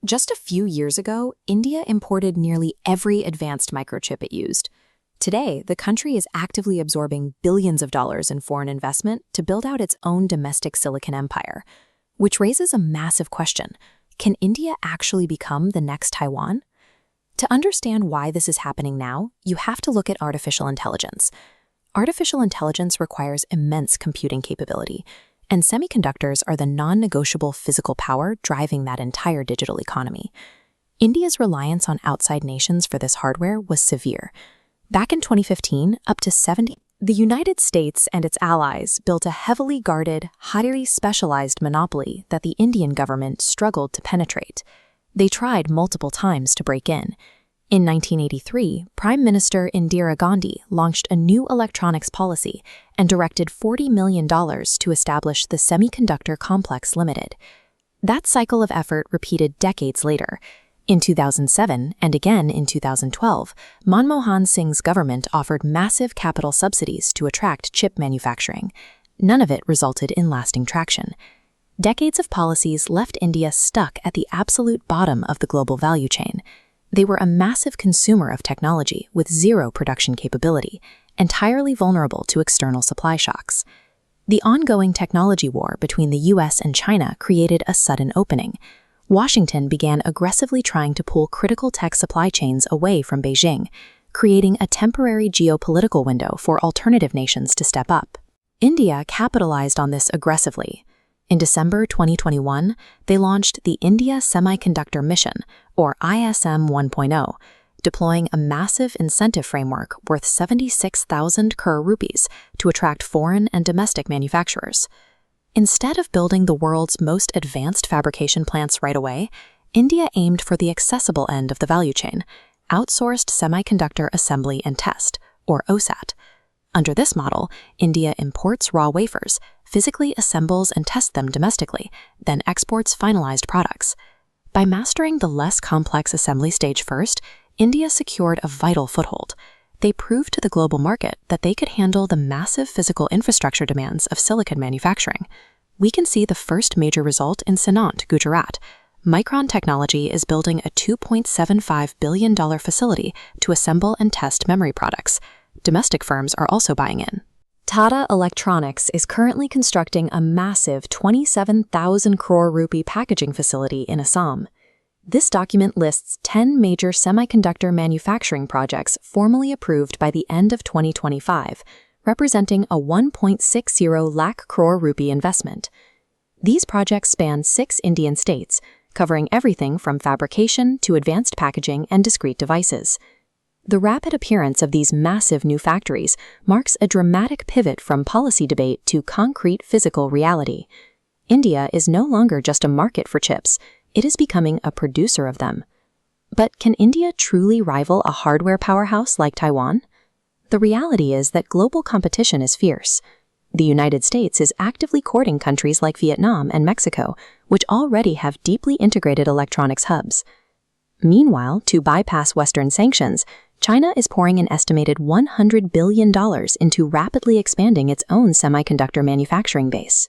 Just a few years ago, India imported nearly every advanced microchip it used. Today, the country is actively absorbing billions of dollars in foreign investment to build out its own domestic silicon empire, which raises a massive question. Can India actually become the next Taiwan? To understand why this is happening now, you have to look at artificial intelligence. Artificial intelligence requires immense computing capability, and semiconductors are the non-negotiable physical power driving that entire digital economy. India's reliance on outside nations for this hardware was severe. Back in 2015, the United States and its allies built a heavily guarded, highly specialized monopoly that the Indian government struggled to penetrate. They tried multiple times to break in. In 1983, Prime Minister Indira Gandhi launched a new electronics policy and directed $40 million to establish the Semiconductor Complex Limited. That cycle of effort repeated decades later. In 2007 and again in 2012, Manmohan Singh's government offered massive capital subsidies to attract chip manufacturing. None of it resulted in lasting traction. Decades of policies left India stuck at the absolute bottom of the global value chain. They were a massive consumer of technology with zero production capability, entirely vulnerable to external supply shocks. The ongoing technology war between the US and China created a sudden opening. Washington began aggressively trying to pull critical tech supply chains away from Beijing, creating a temporary geopolitical window for alternative nations to step up. India capitalized on this aggressively. In December 2021, they launched the India Semiconductor Mission, or ISM 1.0, deploying a massive incentive framework worth 76,000 crore rupees to attract foreign and domestic manufacturers. Instead of building the world's most advanced fabrication plants right away, India aimed for the accessible end of the value chain, outsourced semiconductor assembly and test, or OSAT. Under this model, India imports raw wafers, physically assembles and tests them domestically, then exports finalized products. By mastering the less complex assembly stage first, India secured a vital foothold. They proved to the global market that they could handle the massive physical infrastructure demands of silicon manufacturing. We can see the first major result in Sanand, Gujarat. Micron Technology is building a $2.75 billion facility to assemble and test memory products. Domestic firms are also buying in. Tata Electronics is currently constructing a massive 27,000 crore rupee packaging facility in Assam. This document lists 10 major semiconductor manufacturing projects formally approved by the end of 2025, representing a 1.60 lakh crore rupee investment. These projects span 6 Indian states, covering everything from fabrication to advanced packaging and discrete devices. The rapid appearance of these massive new factories marks a dramatic pivot from policy debate to concrete physical reality. India is no longer just a market for chips, it is becoming a producer of them. But can India truly rival a hardware powerhouse like Taiwan? The reality is that global competition is fierce. The United States is actively courting countries like Vietnam and Mexico, which already have deeply integrated electronics hubs. Meanwhile, to bypass Western sanctions, China is pouring an estimated $100 billion into rapidly expanding its own semiconductor manufacturing base.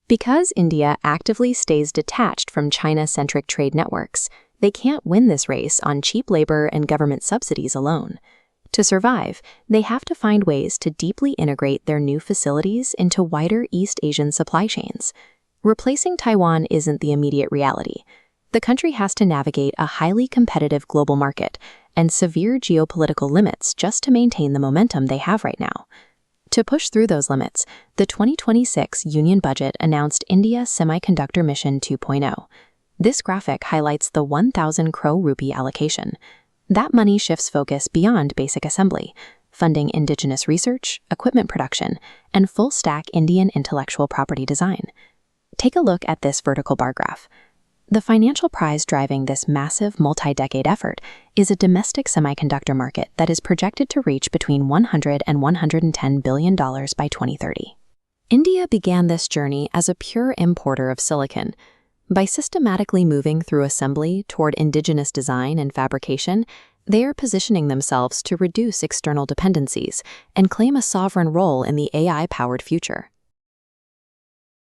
Because India actively stays detached from China-centric trade networks, they can't win this race on cheap labor and government subsidies alone. To survive, they have to find ways to deeply integrate their new facilities into wider East Asian supply chains. Replacing Taiwan isn't the immediate reality. The country has to navigate a highly competitive global market and severe geopolitical limits just to maintain the momentum they have right now. To push through those limits, the 2026 Union Budget announced India Semiconductor Mission 2.0. This graphic highlights the 1,000 crore rupee allocation. That money shifts focus beyond basic assembly, funding indigenous research, equipment production, and full-stack Indian intellectual property design. Take a look at this vertical bar graph. The financial prize driving this massive multi-decade effort is a domestic semiconductor market that is projected to reach between $100 and $110 billion by 2030. India began this journey as a pure importer of silicon. By systematically moving through assembly toward indigenous design and fabrication, they are positioning themselves to reduce external dependencies and claim a sovereign role in the AI-powered future.